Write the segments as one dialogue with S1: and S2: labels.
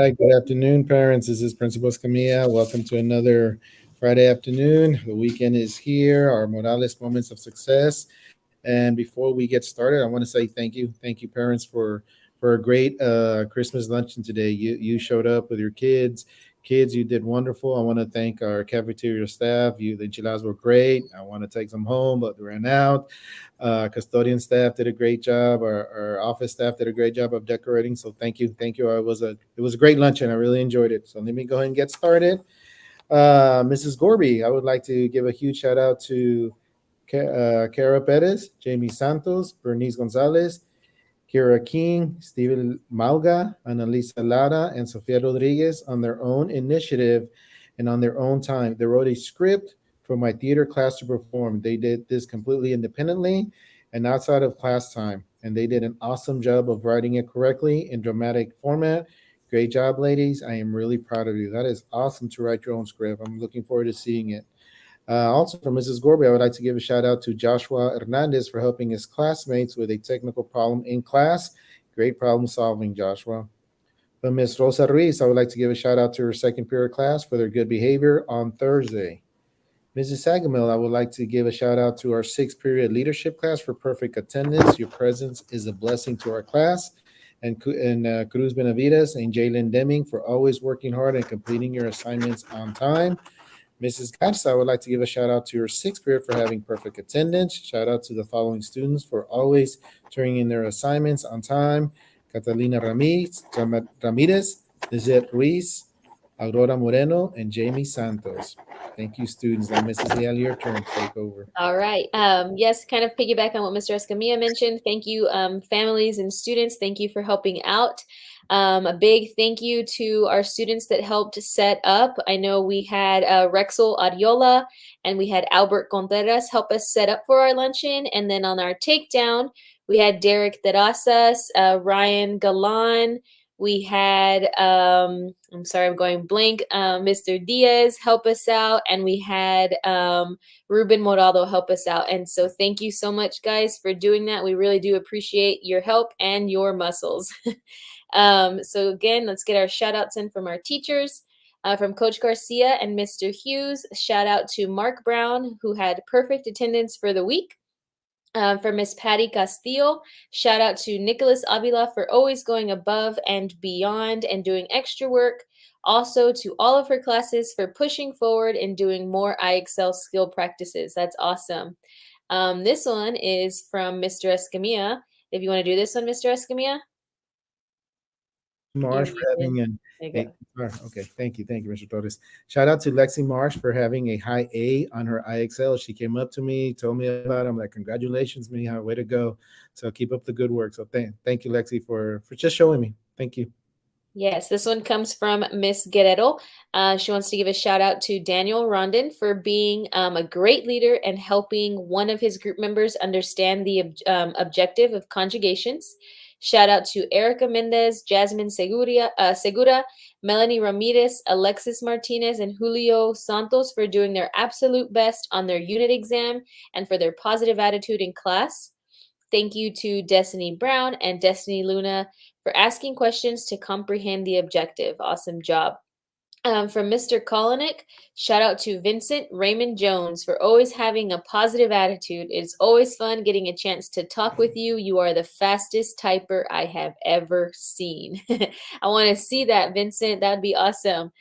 S1: Hi, good afternoon, parents. This is Principal Escamilla. Welcome to another Friday afternoon. The weekend is here, our Morales Moments of Success. And before we get started, I want to say thank you. Thank you, parents, for a great Christmas luncheon today. You showed up with your kids. Kids, you did wonderful. I want to thank our cafeteria staff. The enchiladas were great. I want to take some home, but they ran out. Custodian staff did a great job. Our office staff did a great job of decorating. So thank you. It was a great luncheon. I really enjoyed it. So let me go ahead and get started. Mrs. Gorby, I would like to give a huge shout out to Kara Perez, Jamie Santos, Bernice Gonzalez, Kira King, Steven Malga, Annalisa Lara, and Sofia Rodriguez on their own initiative and on their own time. They wrote a script for my theater class to perform. They did this completely independently and outside of class time. And they did an awesome job of writing it correctly in dramatic format. Great job, ladies. I am really proud of you. That is awesome to write your own script. I'm looking forward to seeing it. Also, from Mrs. Gorby, I would like to give a shout out to Joshua Hernandez for helping his classmates with a technical problem in class. Great problem solving, Joshua. From Ms. Rosa Ruiz, I would like to give a shout out to her second period class for their good behavior on Thursday. Mrs. Sagamil, I would like to give a shout out to our sixth period leadership class for perfect attendance. Your presence is a blessing to our class. And Cruz Benavides and Jalen Deming for always working hard and completing your assignments on time. Mrs. Garza, I would like to give a shout out to your sixth period for having perfect attendance. Shout out to the following students for always turning in their assignments on time: Catalina Ramirez, Lizette Ruiz, Aurora Moreno, and Jamie Santos. Thank you, students. And Mrs. Leal, your turn. Take over.
S2: All right. Yes, kind of piggyback on what Mr. Escamilla mentioned. Thank you, families and students. Thank you for helping out. A big thank you to our students that helped set up. I know we had Rexel Ariola and we had Albert Contreras help us set up for our luncheon. And then on our takedown, we had Derek Terrazas, Ryan Galan. We had, I'm sorry, I'm going blank, Mr. Diaz help us out. And we had Ruben Morado help us out. And so thank you so much, guys, for doing that. We really do appreciate your help and your muscles. So again, let's get our shout outs in from our teachers. From Coach Garcia and Mr. Hughes, shout out to Mark Brown, who had perfect attendance for the week. For Miss Patty Castillo, shout out to Nicholas Avila for always going above and beyond and doing extra work. Also to all of her classes for pushing forward and doing more IXL skill practices. That's awesome. This one is from Mr. Escamilla. If you want to do this one, Mr. Escamilla.
S1: Marsh for having okay, thank you, Mr. Torres. Shout out to Lexi Marsh for having a high A on her IXL. She came up to me, told me about it. I'm like, congratulations, Mija, way to go. So keep up the good work. So thank you, Lexi, for just showing me. Thank you.
S2: Yes, this one comes from Miss Guerrero. She wants to give a shout out to Daniel Rondon for being a great leader and helping one of his group members understand the objective of conjugations. Shout out to Erica Mendez, Jasmine Segura, Melanie Ramirez, Alexis Martinez, and Julio Santos for doing their absolute best on their unit exam and for their positive attitude in class. Thank you to Destiny Brown and Destiny Luna for asking questions to comprehend the objective. Awesome job. From Mr. Kolonick, shout out to Vincent Raymond Jones for always having a positive attitude. It's always fun getting a chance to talk with you. You are the fastest typer I have ever seen. I want to see that, Vincent. That'd be awesome.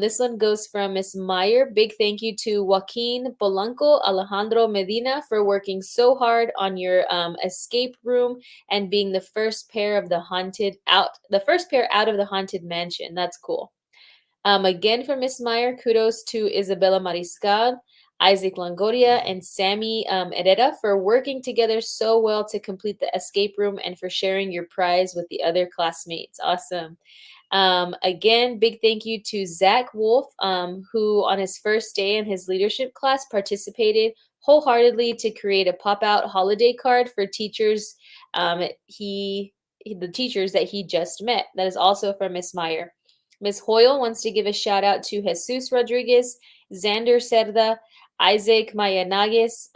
S2: This one goes from Miss Meyer. Big thank you to Joaquin Polanco, Alejandro Medina for working so hard on your escape room and being the first pair out of the haunted mansion. That's cool. Again, for Miss Meyer, kudos to Isabella Mariscal, Isaac Longoria, and Sammy Herrera for working together so well to complete the escape room and for sharing your prize with the other classmates. Awesome. Again, big thank you to Zach Wolf, who on his first day in his leadership class participated wholeheartedly to create a pop-out holiday card for teachers. The teachers that he just met. That is also from Miss Meyer. Ms. Hoyle wants to give a shout out to Jesus Rodriguez, Xander Cerda, Isaac Mayanages,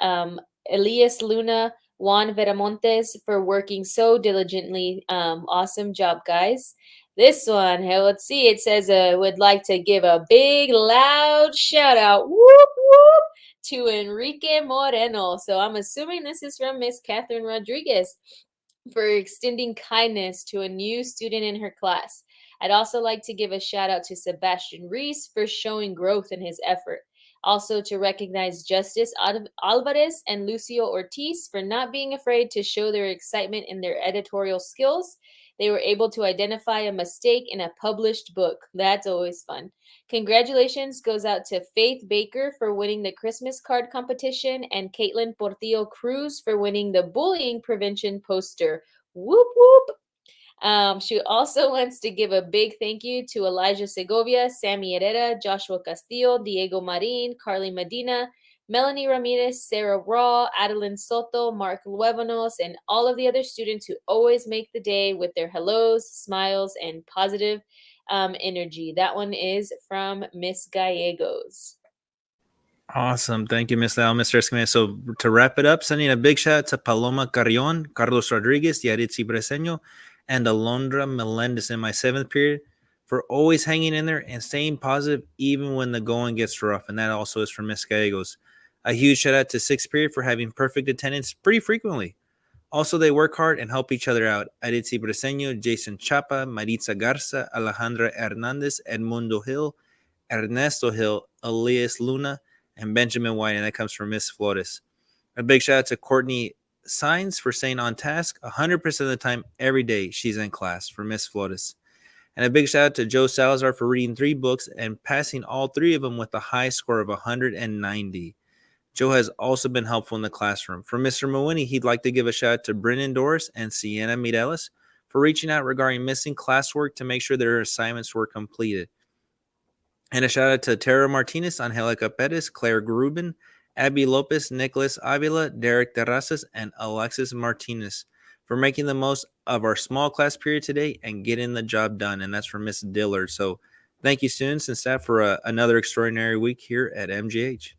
S2: Elias Luna, Juan Veramontes for working so diligently. Awesome job, guys. This one, hey, let's see. It says, would like to give a big, loud shout out, whoop, whoop, to Enrique Moreno. So I'm assuming this is from Miss Catherine Rodriguez for extending kindness to a new student in her class. I'd also like to give a shout out to Sebastian Reese for showing growth in his effort. Also, to recognize Justice Alvarez and Lucio Ortiz for not being afraid to show their excitement in their editorial skills. They were able to identify a mistake in a published book. That's always fun. Congratulations goes out to Faith Baker for winning the Christmas card competition and Caitlin Portillo Cruz for winning the bullying prevention poster. Whoop whoop. She also wants to give a big thank you to Elijah Segovia, Sammy Herrera, Joshua Castillo, Diego Marin, Carly Medina, Melanie Ramirez, Sarah Raw, Adeline Soto, Mark Luevanos, and all of the other students who always make the day with their hellos, smiles, and positive energy. That one is from Miss Gallegos.
S3: Awesome. Thank you, Miss Lau, Mr. Escamilla. So to wrap it up, sending a big shout out to Paloma Carrion, Carlos Rodriguez, Yaritzi Breseño, and Alondra Melendez in my 7th period for always hanging in there and staying positive even when the going gets rough. And that also is from Miss Gallegos. A huge shout out to 6th period for having perfect attendance pretty frequently. Also, they work hard and help each other out. Yaritzi Breseño, Jason Chapa, Maritza Garza, Alejandra Hernandez, Edmundo Hill, Ernesto Hill, Elias Luna, and Benjamin White, and that comes from Miss Flores. A big shout out to Courtney Signs for staying on task 100% of the time every day she's in class for Miss Flores. And a big shout out to Joe Salazar for reading 3 books and passing all 3 of them with a high score of 190. Joe has also been helpful in the classroom. For Mr. Mawini, he'd like to give a shout out to Brennan Doris and Sienna Mireles for reaching out regarding missing classwork to make sure their assignments were completed. And a shout out to Tara Martinez, Angelica Perez, Claire Grubin, Abby Lopez, Nicholas Avila, Derek Terrazas, and Alexis Martinez for making the most of our small class period today and getting the job done. And that's from Miss Dillard. So thank you, students and staff, for another extraordinary week here at MJH.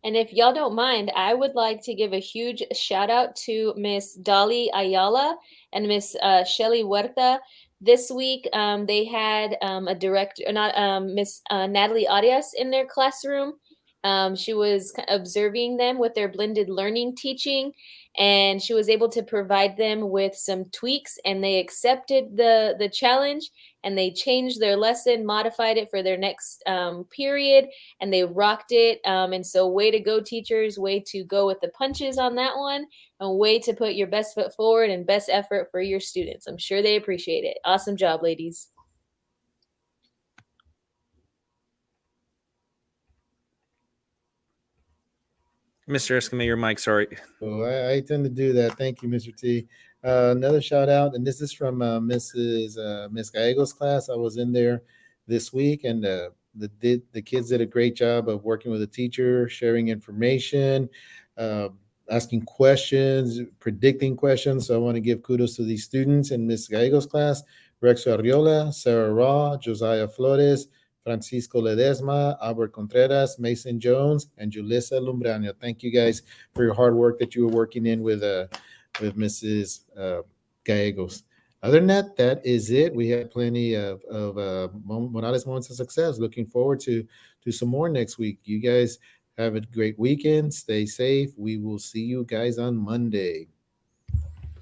S2: And if y'all don't mind, I would like to give a huge shout out to Miss Dolly Ayala and Miss Shelly Huerta. This week, they had a director, not Miss Natalie Arias in their classroom. She was observing them with their blended learning teaching, and she was able to provide them with some tweaks, and they accepted the challenge, and they changed their lesson, modified it for their next period, and they rocked it. And so, way to go, teachers! Way to go with the punches on that one, and way to put your best foot forward and best effort for your students. I'm sure they appreciate it. Awesome job, ladies.
S3: Mr. Escamilla, your mic, sorry.
S1: So I tend to do that. Thank you, Mr. T. Another shout out, and this is from Miss Gallegos' class. I was in there this week, and the kids did a great job of working with the teacher, sharing information, uh, asking questions, predicting questions. So I want to give kudos to these students in Miss Gallegos' class: Rex Arriola, Sarah Raw, Josiah Flores, Francisco Ledesma, Albert Contreras, Mason Jones, and Julissa Lumbrano. Thank you guys for your hard work that you were working in with Mrs. Gallegos. Other than that, that is it. We have plenty of Morales moments of success. Looking forward to some more next week. You guys have a great weekend. Stay safe. We will see you guys on Monday.